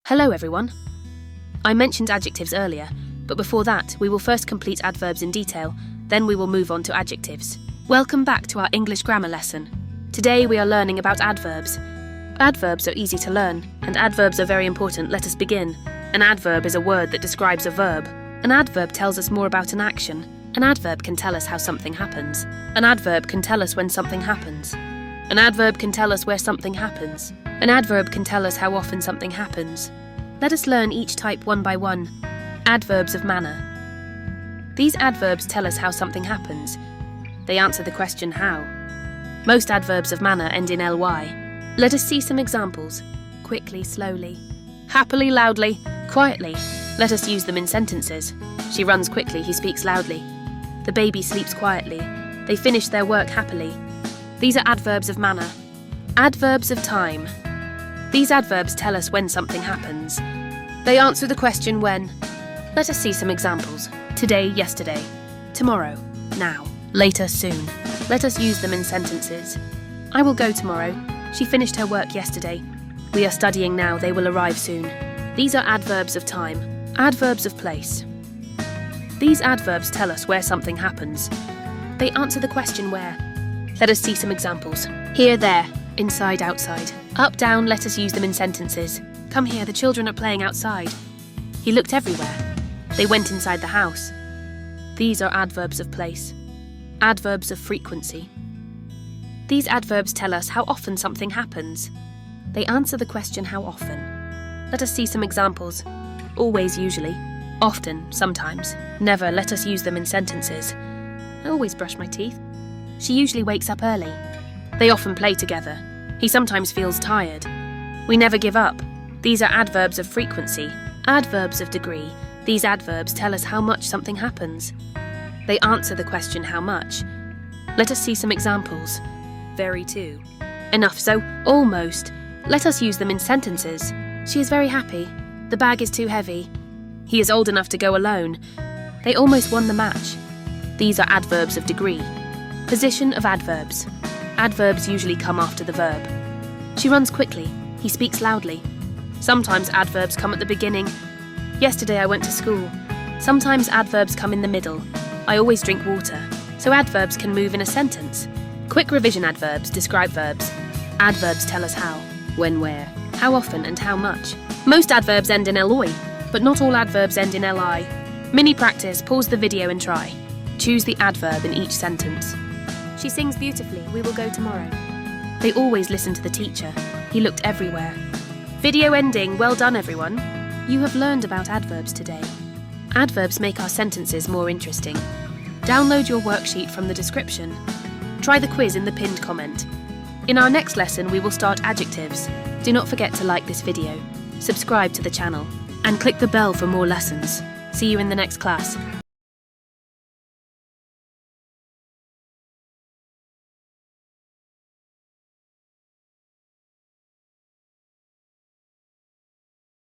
Hello everyone. I mentioned adjectives earlier, but before that we will first complete adverbs in detail, then we will move on to adjectives. Welcome back to our English grammar lesson. Today we are learning about adverbs. Adverbs are easy to learn, and adverbs are very important. Let us begin. An adverb is a word that describes a verb. An adverb tells us more about an action. An adverb can tell us how something happens. An adverb can tell us when something happens. An adverb can tell us where something happens. An adverb can tell us how often something happens. Let us learn each type one by one. Adverbs of manner. These adverbs tell us how something happens. They answer the question how. Most adverbs of manner end in ly. Let us see some examples. Quickly, slowly. Happily, loudly. Quietly. Let us use them in sentences. She runs quickly, he speaks loudly. The baby sleeps quietly. They finish their work happily. These are adverbs of manner. Adverbs of time. These adverbs tell us when something happens. They answer the question when. Let us see some examples. Today, yesterday. Tomorrow, now. Later, soon. Let us use them in sentences. I will go tomorrow. She finished her work yesterday. We are studying now, they will arrive soon. These are adverbs of time. Adverbs of place. These adverbs tell us where something happens. They answer the question where. Let us see some examples. Here, there. Inside, outside. Up, down, let us use them in sentences. Come here, the children are playing outside. He looked everywhere. They went inside the house. These are adverbs of place. Adverbs of frequency. These adverbs tell us how often something happens. They answer the question how often. Let us see some examples. Always, usually. Often, sometimes. Never, let us use them in sentences. I always brush my teeth. She usually wakes up early. They often play together. He sometimes feels tired. We never give up. These are adverbs of frequency. Adverbs of degree. These adverbs tell us how much something happens. They answer the question how much. Let us see some examples. Very too. Enough so. Almost. Let us use them in sentences. She is very happy. The bag is too heavy. He is old enough to go alone. They almost won the match. These are adverbs of degree. Position of adverbs. Adverbs usually come after the verb. She runs quickly. He speaks loudly. Sometimes adverbs come at the beginning. Yesterday I went to school. Sometimes adverbs come in the middle. I always drink water. So adverbs can move in a sentence. Quick revision adverbs describe verbs. Adverbs tell us how, when, where, how often and how much. Most adverbs end in ly, but not all adverbs end in li. Mini practice, pause the video and try. Choose the adverb in each sentence. She sings beautifully, we will go tomorrow. They always listen to the teacher. He looked everywhere. Video ending, well done everyone. You have learned about adverbs today. Adverbs make our sentences more interesting. Download your worksheet from the description. Try the quiz in the pinned comment. In our next lesson we will start adjectives. Do not forget to like this video, subscribe to the channel, and click the bell for more lessons. See you in the next class.